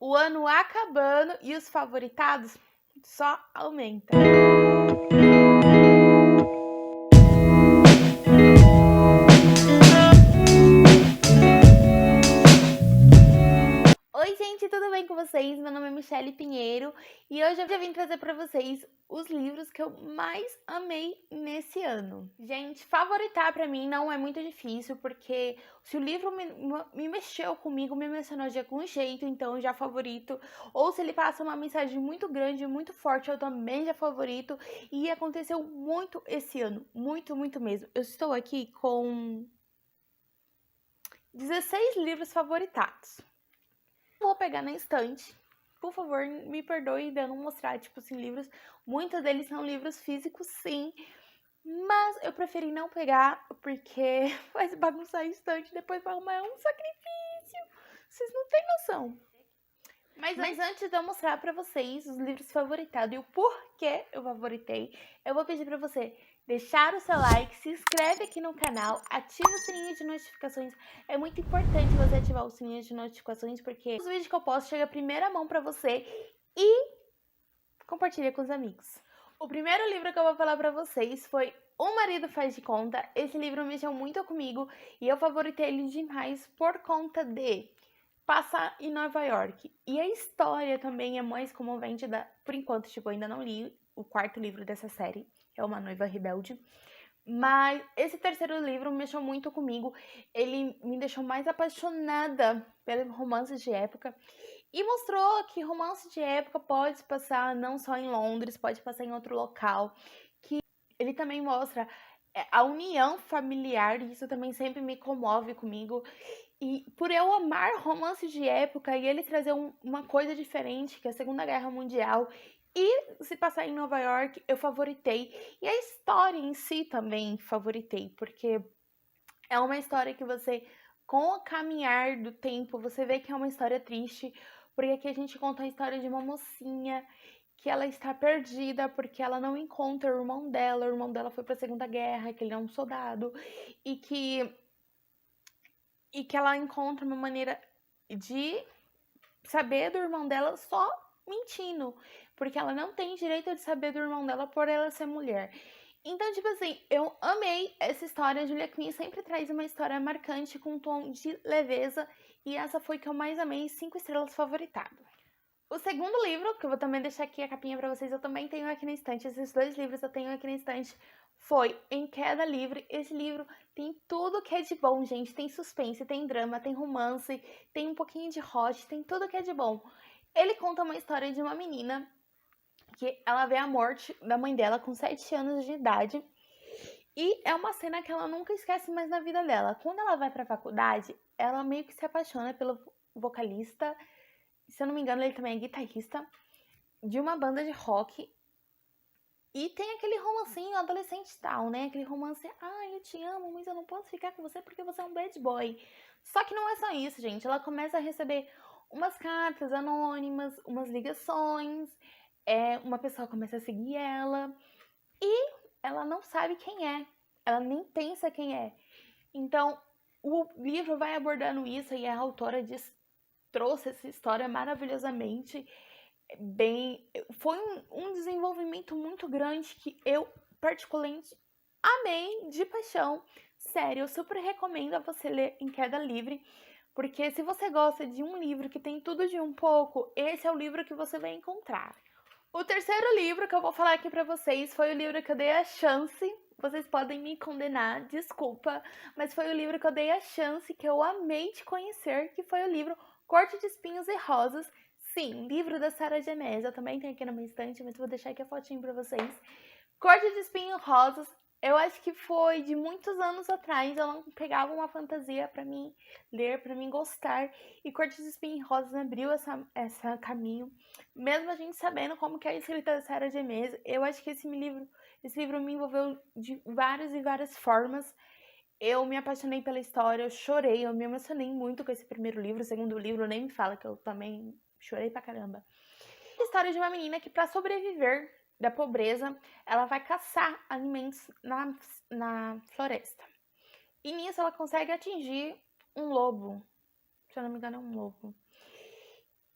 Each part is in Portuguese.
O ano acabando e os favoritados só aumentam. Oi, gente, tudo bem com vocês? Meu nome é Michelle Pinheiro e hoje eu vim trazer para vocês os livros que eu mais amei nesse ano. Gente, favoritar para mim não é muito difícil, porque se o livro me mexeu comigo, me emocionou de algum jeito, então eu já favorito. Ou se ele passa uma mensagem muito grande, muito forte, eu também já favorito. E aconteceu muito esse ano, muito, muito mesmo. Eu estou aqui com 16 livros favoritados. Vou pegar na estante. Por favor, me perdoe de eu não mostrar, tipo assim, livros. Muitos deles são livros físicos, sim. Mas eu preferi não pegar, porque vai bagunçar a estante, depois vai arrumar um sacrifício. Vocês não têm noção. Mas antes de eu mostrar pra vocês os livros favoritados e o porquê eu favoritei, eu vou pedir pra você deixar o seu like, se inscreve aqui no canal, ativa o sininho de notificações. É muito importante você ativar o sininho de notificações, porque os vídeos que eu posto chegam a primeira mão pra você e compartilha com os amigos. O primeiro livro que eu vou falar pra vocês foi O Marido Faz de Conta. Esse livro mexeu muito comigo e eu favoritei ele demais por conta de passa em Nova York. E a história também é mais comovente, por enquanto, tipo, eu ainda não li o quarto livro dessa série, que é Uma Noiva Rebelde. Mas esse terceiro livro mexeu muito comigo. Ele me deixou mais apaixonada pelos romances de época. E mostrou que romance de época pode se passar não só em Londres, pode passar em outro local. Que ele também mostra a união familiar, e isso também sempre me comove comigo. E por eu amar romances de época e ele trazer uma coisa diferente, que é a Segunda Guerra Mundial, e se passar em Nova York, eu favoritei. E a história em si também favoritei, porque é uma história que você, com o caminhar do tempo, você vê que é uma história triste, porque aqui a gente conta a história de uma mocinha que ela está perdida porque ela não encontra o irmão dela foi para a Segunda Guerra, que ele é um soldado, e que ela encontra uma maneira de saber do irmão dela só mentindo, porque ela não tem direito de saber do irmão dela por ela ser mulher. Então, tipo assim, eu amei essa história. A Julia Quinn sempre traz uma história marcante com um tom de leveza, e essa foi que eu mais amei, 5 estrelas favoritado. O segundo livro, que eu vou também deixar aqui a capinha pra vocês, eu também tenho aqui na estante, esses dois livros eu tenho aqui na estante, foi Em Queda Livre. Esse livro tem tudo que é de bom, gente. Tem suspense, tem drama, tem romance, tem um pouquinho de hot, tem tudo que é de bom. Ele conta uma história de uma menina que ela vê a morte da mãe dela com 7 anos de idade. E é uma cena que ela nunca esquece mais na vida dela. Quando ela vai pra faculdade, ela meio que se apaixona pelo vocalista. Se eu não me engano, ele também é guitarrista de uma banda de rock. E tem aquele romancinho adolescente tal, né? Aquele romance, eu te amo, mas eu não posso ficar com você porque você é um bad boy. Só que não é só isso, gente. Ela começa a receber umas cartas anônimas, umas ligações, uma pessoa começa a seguir ela e ela não sabe quem é. Ela nem pensa quem é. Então, o livro vai abordando isso e a autora trouxe essa história maravilhosamente bem. Foi um desenvolvimento muito grande que eu particularmente amei de paixão. Sério, eu super recomendo a você ler Em Queda Livre, porque se você gosta de um livro que tem tudo de um pouco, esse é o livro que você vai encontrar. O terceiro livro que eu vou falar aqui pra vocês foi o livro que eu dei a chance. Vocês podem me condenar, desculpa, mas foi o livro que eu dei a chance, que eu amei de conhecer, que foi o livro Corte de Espinhos e Rosas. Sim, livro da Sarah Genese. Eu também tenho aqui na minha estante, mas vou deixar aqui a fotinho pra vocês. Corte de Espinhos e Rosas. Eu acho que foi de muitos anos atrás. Eu não pegava uma fantasia pra mim ler, pra mim gostar. E Corte de Espinhos e Rosas abriu essa caminho. Mesmo a gente sabendo como que é a escrita da Sarah Genese, eu acho que esse livro me envolveu de várias e várias formas. Eu me apaixonei pela história, eu chorei, eu me emocionei muito com esse primeiro livro. O segundo livro nem me fala, que eu também chorei pra caramba. A história de uma menina que, para sobreviver da pobreza, ela vai caçar alimentos na floresta. E nisso ela consegue atingir um lobo. Se eu não me engano, é um lobo.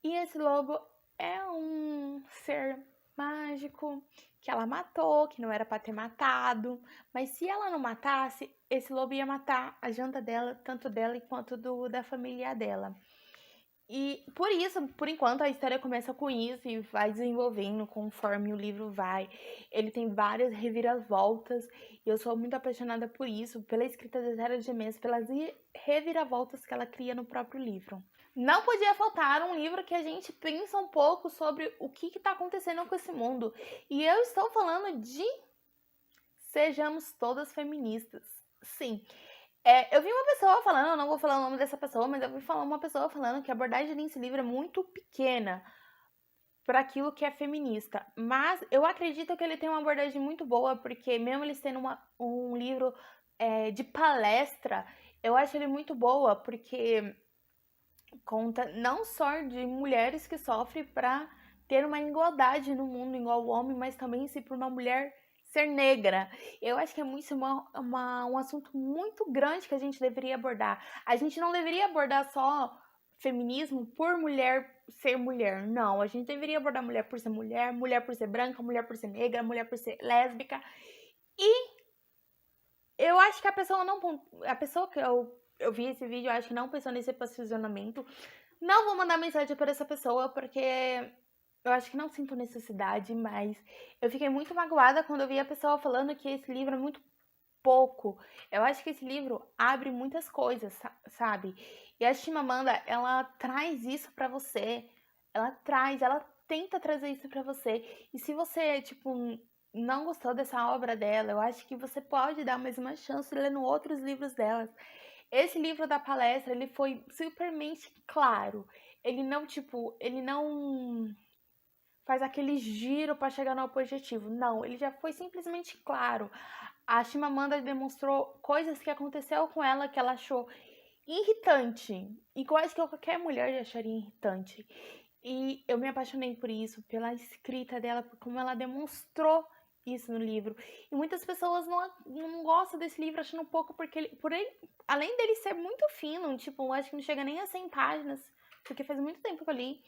E esse lobo é um ser mágico que ela matou, que não era pra ter matado. Mas se ela não matasse, esse lobo ia matar a janta dela, tanto dela quanto da família dela. E por isso, por enquanto, a história começa com isso e vai desenvolvendo conforme o livro vai. Ele tem várias reviravoltas e eu sou muito apaixonada por isso, pela escrita da Sarah J. Maas, pelas reviravoltas que ela cria no próprio livro. Não podia faltar um livro que a gente pensa um pouco sobre o que está acontecendo com esse mundo. E eu estou falando de Sejamos Todas Feministas. Sim. Eu vi uma pessoa falando, eu não vou falar o nome dessa pessoa, mas eu vi falar uma pessoa falando que a abordagem nesse livro é muito pequena para aquilo que é feminista. Mas eu acredito que ele tem uma abordagem muito boa, porque mesmo ele sendo um livro de palestra, eu acho ele muito boa, porque conta não só de mulheres que sofrem para ter uma igualdade no mundo igual o homem, mas também se por uma mulher ser negra. Eu acho que é muito um assunto muito grande que a gente deveria abordar. A gente não deveria abordar só feminismo por mulher ser mulher. Não, a gente deveria abordar mulher por ser mulher, mulher por ser branca, mulher por ser negra, mulher por ser lésbica. E eu acho que a pessoa não... A pessoa que eu vi esse vídeo, eu acho que não pensou nesse posicionamento. Não vou mandar mensagem para essa pessoa, porque eu acho que não sinto necessidade, mas eu fiquei muito magoada quando eu vi a pessoa falando que esse livro é muito pouco. Eu acho que esse livro abre muitas coisas, sabe? E a Chimamanda, ela traz isso pra você. Ela tenta trazer isso pra você. E se você, tipo, não gostou dessa obra dela, eu acho que você pode dar mais uma chance lendo outros livros delas. Esse livro da palestra, ele foi supermente claro. Ele não faz aquele giro para chegar no objetivo. Não, ele já foi simplesmente claro. A Chimamanda demonstrou coisas que aconteceu com ela que ela achou irritante. E quase que qualquer mulher já acharia irritante. E eu me apaixonei por isso, pela escrita dela, por como ela demonstrou isso no livro. E muitas pessoas não gostam desse livro, achando um pouco porque além dele ser muito fino, tipo, acho que não chega nem a 100 páginas, porque faz muito tempo que eu li,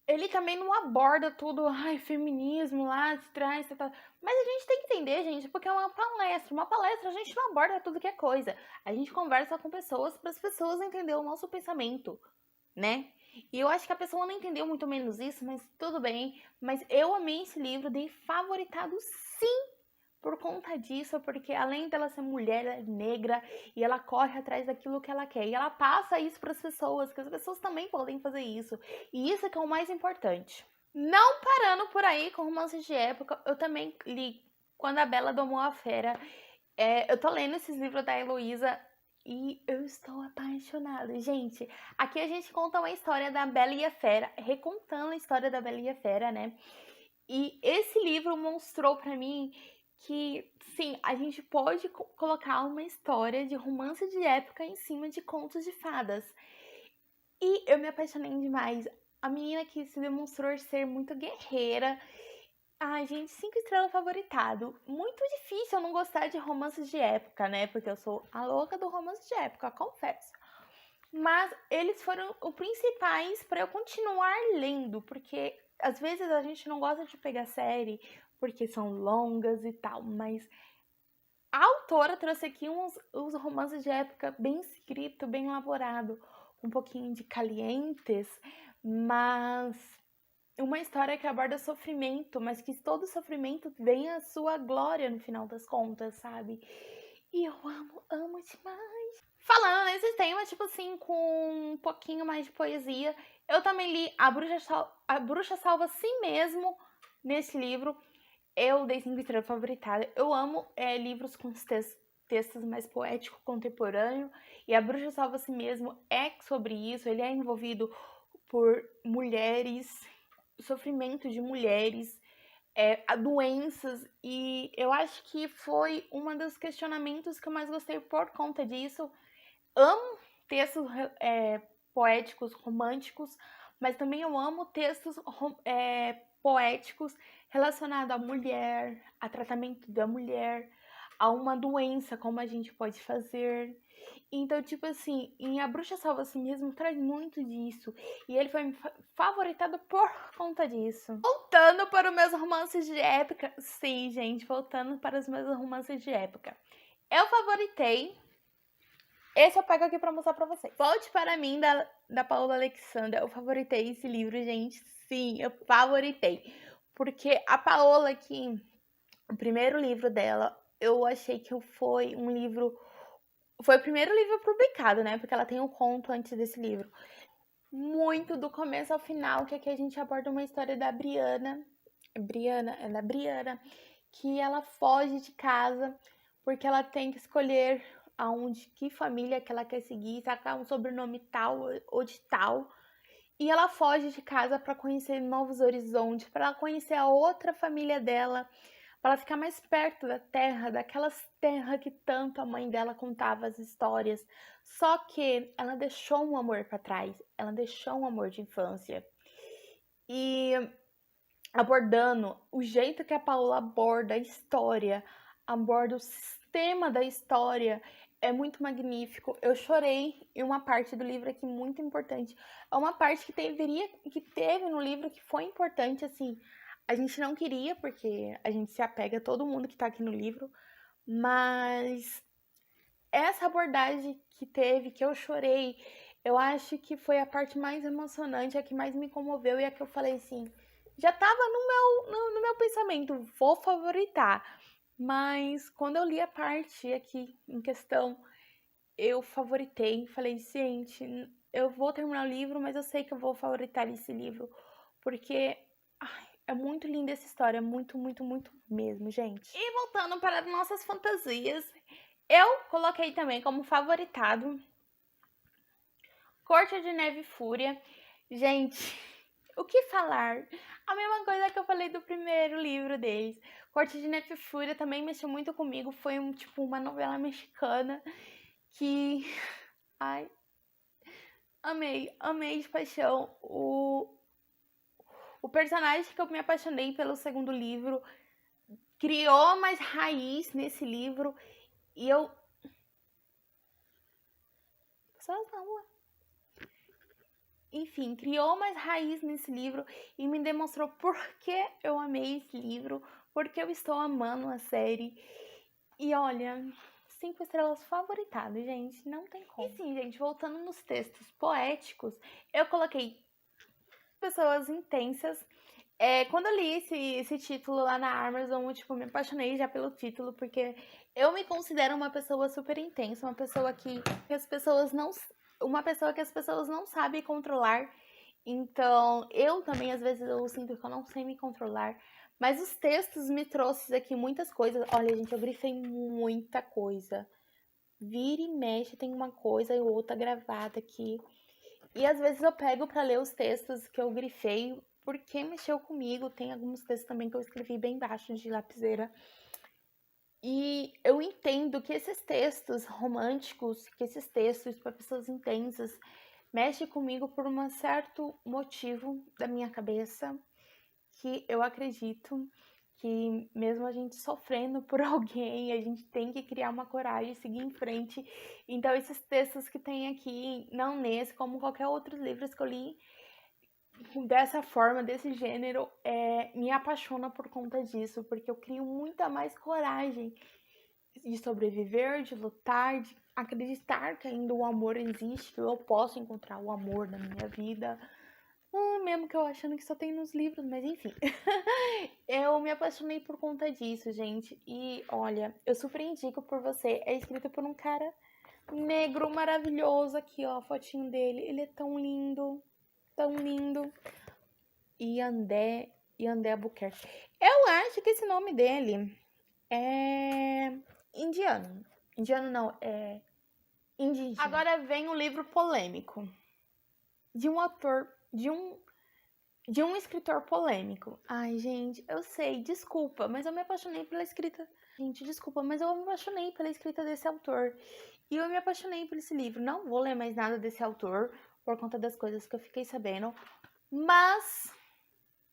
ele também não aborda tudo, feminismo lá de trás, tal. Mas a gente tem que entender, gente, porque é uma palestra. Uma palestra a gente não aborda tudo que é coisa. A gente conversa com pessoas para as pessoas entenderem o nosso pensamento, né? E eu acho que a pessoa não entendeu muito menos isso, mas tudo bem. Mas eu amei esse livro, dei favoritado sim por conta disso, porque além dela ser mulher, ela é negra e ela corre atrás daquilo que ela quer. E ela passa isso para as pessoas, que as pessoas também podem fazer isso. E isso é que é o mais importante. Não parando por aí com romances de época, eu também li Quando a Bela Domou a Fera. Eu tô lendo esses livros da Heloísa e eu estou apaixonada. Gente, aqui a gente conta uma história da Bela e a Fera, recontando a história da Bela e a Fera, né? E esse livro mostrou pra mim que, sim, a gente pode colocar uma história de romance de época em cima de contos de fadas. E eu me apaixonei demais. A menina que se demonstrou ser muito guerreira. Ai, gente, 5 estrelas favoritado. Muito difícil eu não gostar de romances de época, né? Porque eu sou a louca do romance de época, confesso. Mas eles foram os principais para eu continuar lendo, porque às vezes a gente não gosta de pegar série porque são longas e tal, mas a autora trouxe aqui uns romances de época bem escrito, bem elaborado, um pouquinho de calientes, mas uma história que aborda sofrimento, mas que todo sofrimento vem a sua glória no final das contas, sabe? E eu amo demais. Falando nesses temas, tipo assim, com um pouquinho mais de poesia, eu também li A Bruxa Salva Si Mesmo nesse livro. Eu dei 5 estrelas favoritada. Eu amo livros com textos mais poético contemporâneo. E A Bruxa Salva Si Mesmo é sobre isso. Ele é envolvido por mulheres, sofrimento de mulheres, doenças. E eu acho que foi um dos questionamentos que eu mais gostei por conta disso. Amo textos poéticos, românticos, mas também eu amo textos poéticos relacionados à mulher, a tratamento da mulher, a uma doença, como a gente pode fazer. Então, tipo assim, em A Bruxa Salva a Si Mesmo traz muito disso. E ele foi favoritado por conta disso. Voltando para os meus romances de época. Sim, gente, voltando para os meus romances de época. Eu favoritei. Esse eu pego aqui pra mostrar pra vocês. Volte para mim, da Paula Alexandra. Eu favoritei esse livro, gente. Sim, eu favoritei. Porque a Paola aqui, o primeiro livro dela, eu achei que foi um livro. Foi o primeiro livro publicado, né? Porque ela tem um conto antes desse livro. Muito do começo ao final, que aqui a gente aborda uma história da Briana. É da Briana, que ela foge de casa porque ela tem que escolher aonde, que família que ela quer seguir, sacar um sobrenome tal ou de tal. E ela foge de casa para conhecer novos horizontes, para ela conhecer a outra família dela, para ela ficar mais perto da terra, daquelas terras que tanto a mãe dela contava as histórias. Só que ela deixou um amor para trás, ela deixou um amor de infância. E abordando o jeito que a Paula aborda a história, aborda o sistema da história, é muito magnífico. Eu chorei em uma parte do livro aqui muito importante. É uma parte que teve no livro que foi importante, assim. A gente não queria, porque a gente se apega a todo mundo que tá aqui no livro, mas essa abordagem que teve, que eu chorei, eu acho que foi a parte mais emocionante, a que mais me comoveu e a que eu falei assim, já tava no meu pensamento, vou favoritar. Mas quando eu li a parte aqui em questão, eu favoritei, falei, gente, eu vou terminar o livro, mas eu sei que eu vou favoritar esse livro, porque ai, é muito linda essa história, muito, muito, muito mesmo, gente. E voltando para as nossas fantasias, eu coloquei também como favoritado Corte de Neve e Fúria. Gente, o que falar? A mesma coisa que eu falei do primeiro livro deles. Corte de Neve e Fúria também mexeu muito comigo. Foi uma novela mexicana que... Ai, amei de paixão. O personagem que eu me apaixonei pelo segundo livro criou mais raiz nesse livro. E eu... Pessoas na rua. Enfim, criou mais raiz nesse livro e me demonstrou por que eu amei esse livro, porque eu estou amando a série. E olha, 5 estrelas favoritadas, gente, não tem como. E sim, gente, voltando nos textos poéticos, eu coloquei pessoas intensas. Quando eu li esse título lá na Amazon, eu, tipo, me apaixonei já pelo título, porque eu me considero uma pessoa super intensa, uma pessoa que as pessoas não sabem controlar. Então, eu também, às vezes, eu sinto que eu não sei me controlar. Mas os textos me trouxeram aqui muitas coisas. Olha, gente, eu grifei muita coisa. Vira e mexe, tem uma coisa e outra gravada aqui. E às vezes eu pego para ler os textos que eu grifei, porque mexeu comigo. Tem alguns textos também que eu escrevi bem baixo de lapiseira. E eu entendo que esses textos românticos, que esses textos para pessoas intensas, mexe comigo por um certo motivo da minha cabeça, que eu acredito que mesmo a gente sofrendo por alguém, a gente tem que criar uma coragem e seguir em frente. Então esses textos que tem aqui, não nesse, como qualquer outros livros que eu li, dessa forma, desse gênero, me apaixona por conta disso, porque eu crio muita mais coragem de sobreviver, de lutar, de acreditar que ainda o amor existe, que eu posso encontrar o amor na minha vida. Mesmo que eu achando que só tem nos livros, mas enfim. Eu me apaixonei por conta disso, gente. E olha, eu super indico por você. É escrito por um cara negro maravilhoso. Aqui, ó, a fotinho dele. Ele é tão lindo, tão lindo. Yandé Albuquerque. Eu acho que esse nome dele é indiano. Indiano não, é indígena. Agora vem um livro polêmico de um autor, de um escritor polêmico. Ai, gente, eu sei, desculpa, mas eu me apaixonei pela escrita. Gente, desculpa, mas eu me apaixonei pela escrita desse autor. E eu me apaixonei por esse livro. Não vou ler mais nada desse autor por conta das coisas que eu fiquei sabendo, mas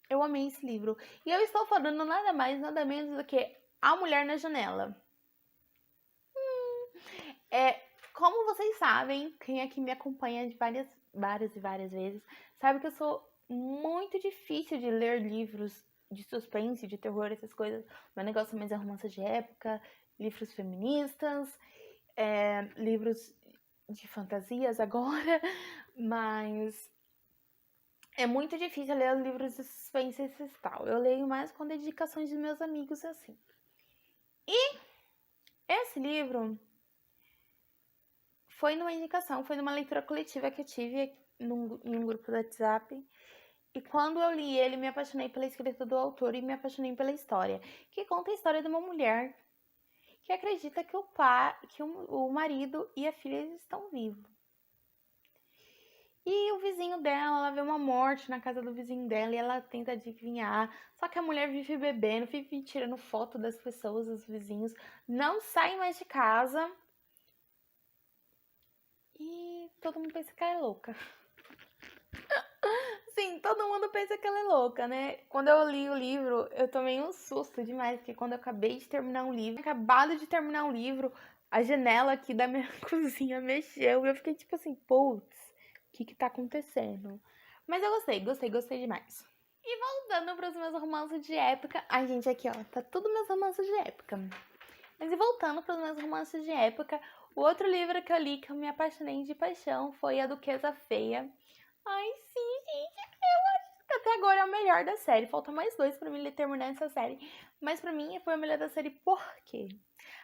eu amei esse livro. E eu estou falando nada mais, nada menos do que A Mulher na Janela. Como vocês sabem, quem aqui me acompanha de várias vezes, sabe que eu sou muito difícil de ler livros de suspense, de terror, essas coisas. Meu negócio mais é romance de época, livros feministas, livros de fantasias agora, mas é muito difícil ler livros de suspense e tal. Eu leio mais com dedicações de meus amigos assim. E esse livro foi numa indicação, foi numa leitura coletiva que eu tive em um grupo do WhatsApp. E quando eu li ele, me apaixonei pela escrita do autor e me apaixonei pela história, que conta a história de uma mulher que acredita que o marido e a filha estão vivos. E o vizinho dela, ela vê uma morte na casa do vizinho dela e ela tenta adivinhar. Só que a mulher vive bebendo, vive tirando foto das pessoas, dos vizinhos, não sai mais de casa. E todo mundo pensa que ela é louca. Sim, todo mundo pensa que ela é louca, né? Quando eu li o livro, eu tomei um susto demais, porque quando eu acabei de terminar um livro, acabado de terminar um livro, a janela aqui da minha cozinha mexeu e eu fiquei tipo assim, putz, o que tá acontecendo? Mas eu gostei demais. E voltando para os meus romances de época, ai gente, aqui ó, tá tudo meus romances de época. Mas e voltando para os meus romances de época, o outro livro que eu li que eu me apaixonei de paixão foi A Duquesa Feia. Ai, sim, gente, eu acho que até agora é o melhor da série. Falta mais 2 pra mim terminar essa série. Mas pra mim foi o melhor da série por quê?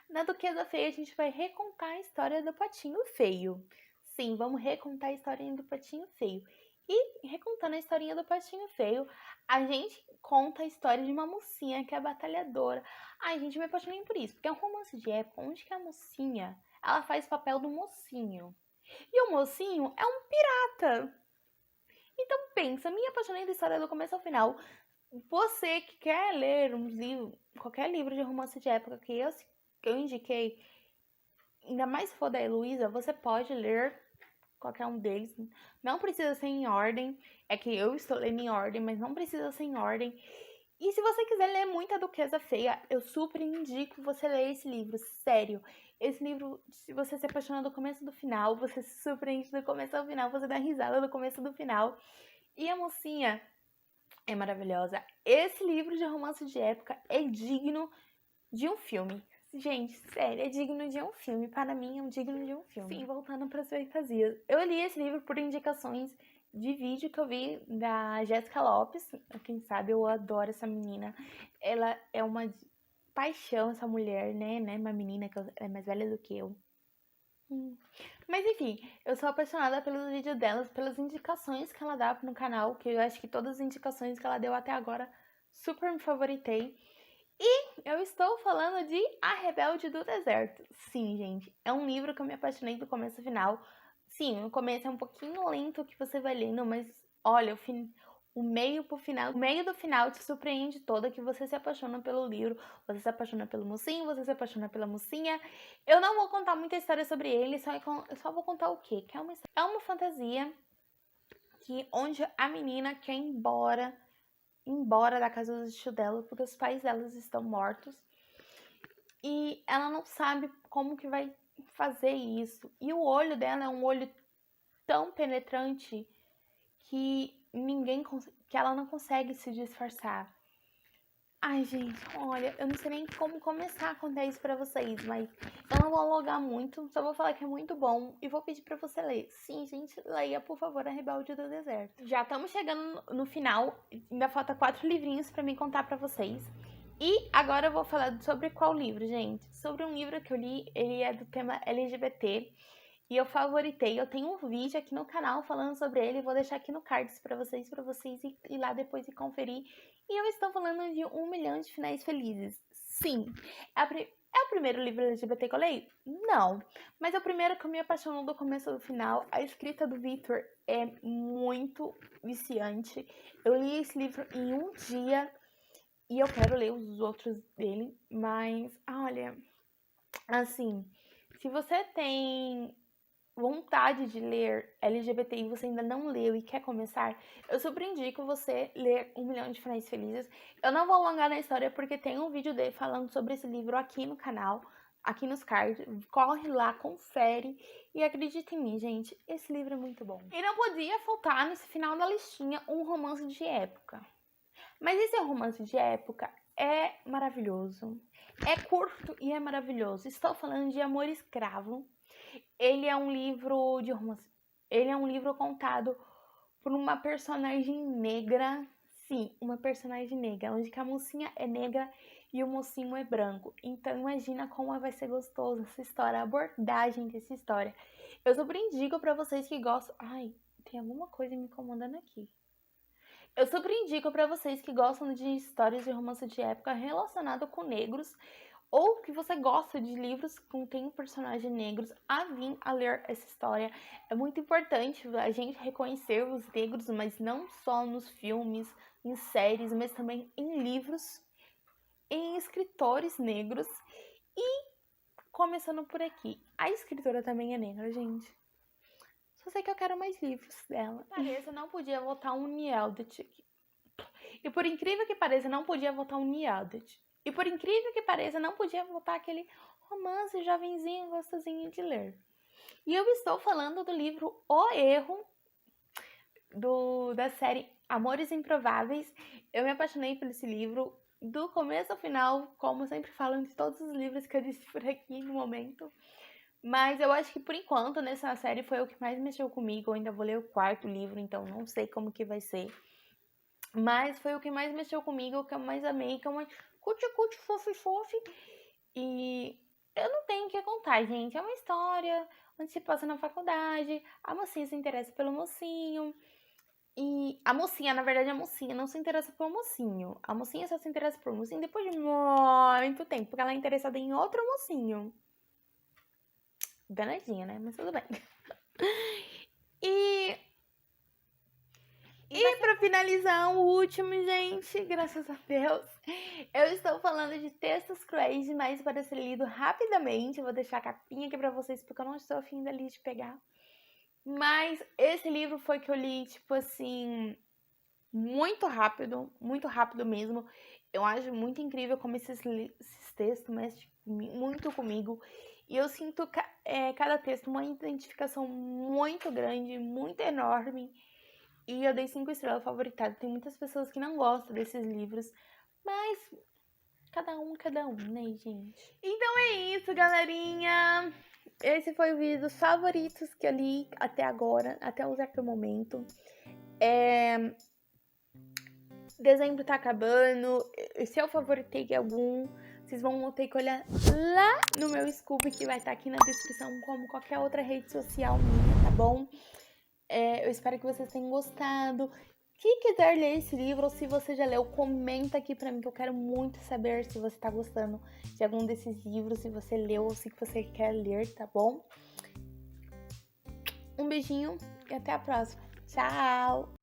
Na Duquesa Feia a gente vai recontar a história do Patinho Feio. Sim, vamos recontar a historinha do Patinho Feio. E recontando a historinha do Patinho Feio, a gente conta a história de uma mocinha que é batalhadora. Ai, gente, eu me apaixonei por isso, porque é um romance de época onde que a mocinha, ela faz o papel do mocinho. E o mocinho é um pirata. Então pensa, me apaixonei da história do começo ao final. Você que quer ler um livro, qualquer livro de romance de época que eu indiquei, ainda mais se for da Heloísa, você pode ler qualquer um deles. Não precisa ser em ordem. É que eu estou lendo em ordem, mas não precisa ser em ordem. E se você quiser ler muito A Duquesa Feia, eu super indico você ler esse livro, sério. Esse livro, se você se apaixonar do começo do final, você se surpreende do começo ao final, você dá risada do começo do final. E a mocinha é maravilhosa. Esse livro de romance de época é digno de um filme. Gente, sério, é digno de um filme. Para mim, é um digno de um filme. Sim, voltando para as fantasias. Eu li esse livro por indicações de vídeo que eu vi da Jéssica Lopes. Quem sabe eu adoro essa menina. Ela é uma paixão, essa mulher, né? Uma menina que é mais velha do que eu. Mas enfim, eu sou apaixonada pelos vídeos delas, pelas indicações que ela dá no canal, que eu acho que todas as indicações que ela deu até agora super me favoritei. E eu estou falando de A Rebelde do Deserto. Sim, gente, é um livro que eu me apaixonei do começo ao final. Sim, o começo é um pouquinho lento que você vai lendo, mas olha, o meio pro final, o meio do final te surpreende toda, que você se apaixona pelo livro, você se apaixona pelo mocinho, você se apaixona pela mocinha. Eu não vou contar muita história sobre ele, eu só vou contar o quê? Que é uma fantasia onde a menina quer ir embora da casa dos tio dela, porque os pais delas estão mortos. E ela não sabe como que vai fazer isso. E o olho dela é um olho tão penetrante que que ela não consegue se disfarçar. Ai, gente, olha, eu não sei nem como começar a contar isso pra vocês, mas eu não vou alongar muito, só vou falar que é muito bom e vou pedir pra você ler. Sim, gente, leia, por favor, A Rebelde do Deserto. Já estamos chegando no final, ainda falta 4 livrinhos pra me contar pra vocês. E agora eu vou falar sobre qual livro, gente? Sobre um livro que eu li, ele é do tema LGBT e eu favoritei. Eu tenho um vídeo aqui no canal falando sobre ele, vou deixar aqui no cards pra vocês ir lá depois e conferir. E eu estou falando de 1 milhão de finais felizes. Sim, é o primeiro livro LGBT que eu leio? Não, mas é o primeiro que eu me apaixonou do começo ao final. A escrita do Victor é muito viciante. Eu li esse livro em um dia e eu quero ler os outros dele, mas olha, assim, se você tem vontade de ler LGBT e você ainda não leu e quer começar, eu super indico você ler 1 milhão de finais felizes. Eu não vou alongar na história porque tem um vídeo dele falando sobre esse livro aqui no canal. aqui nos cards, corre lá, confere e acredita em mim, gente, esse livro é muito bom. E não podia faltar nesse final da listinha um romance de época. Mas esse romance de época é maravilhoso, é curto e é maravilhoso. Estou falando de Amor Escravo. Ele é um livro de romance. Ele é um livro contado por uma personagem negra. Sim, uma personagem negra, onde que a mocinha é negra e o mocinho é branco. Então imagina como vai ser gostoso essa história, a abordagem dessa história. Eu super indico pra vocês que gostam... Ai, tem alguma coisa me incomodando aqui. Eu super indico pra vocês que gostam de histórias de romance de época relacionado com negros, ou que você gosta de livros com tem personagens negros, a vir a ler essa história. É muito importante a gente reconhecer os negros, mas não só nos filmes, em séries, mas também em livros, em escritores negros. E começando por aqui, a escritora também é negra, gente. Só sei que eu quero mais livros dela. Pareça, não podia votar um Nieldit. E por incrível que pareça, não podia votar um Nieldit. E por incrível que pareça, não podia votar aquele romance jovenzinho, gostosinho de ler. E eu estou falando do livro O Erro, da série Amores Improváveis. Eu me apaixonei por esse livro do começo ao final, como eu sempre falo de todos os livros que eu disse por aqui no momento. Mas eu acho que por enquanto nessa série foi o que mais mexeu comigo. Eu ainda vou ler o 4º livro, então não sei como que vai ser. Mas foi o que mais mexeu comigo, o que eu mais amei, que é uma cuti-cuti, fofi-fofi. E eu não tenho o que contar, gente. É uma história onde se passa na faculdade, a mocinha se interessa pelo mocinho. E a mocinha, na verdade, a mocinha não se interessa pelo mocinho. A mocinha só se interessa pelo mocinho depois de muito tempo, porque ela é interessada em outro mocinho. Danadinha, né? Mas tudo bem. E pra finalizar, o último, gente, graças a Deus, eu estou falando de Textos Cruéis Demais para Ser Lido rapidamente. Eu vou deixar a capinha aqui pra vocês, porque eu não estou afim dali de pegar. Mas esse livro foi que eu li, tipo assim, muito rápido mesmo. Eu acho muito incrível como esses textos mexem muito comigo. E eu sinto cada texto uma identificação muito grande, muito enorme. E eu dei 5 estrelas favoritada. Tem muitas pessoas que não gostam desses livros, mas cada um, né, gente? Então é isso, galerinha. Esse foi o vídeo dos favoritos que eu li até agora, até o exato momento. Dezembro tá acabando. Se eu favoritei algum, vocês vão ter que olhar lá no meu Scooby, que vai estar aqui na descrição, como qualquer outra rede social minha, tá bom? Eu espero que vocês tenham gostado. Quem quiser ler esse livro, ou se você já leu, comenta aqui pra mim, que eu quero muito saber se você tá gostando de algum desses livros, se você leu ou se você quer ler, tá bom? Um beijinho e até a próxima. Tchau!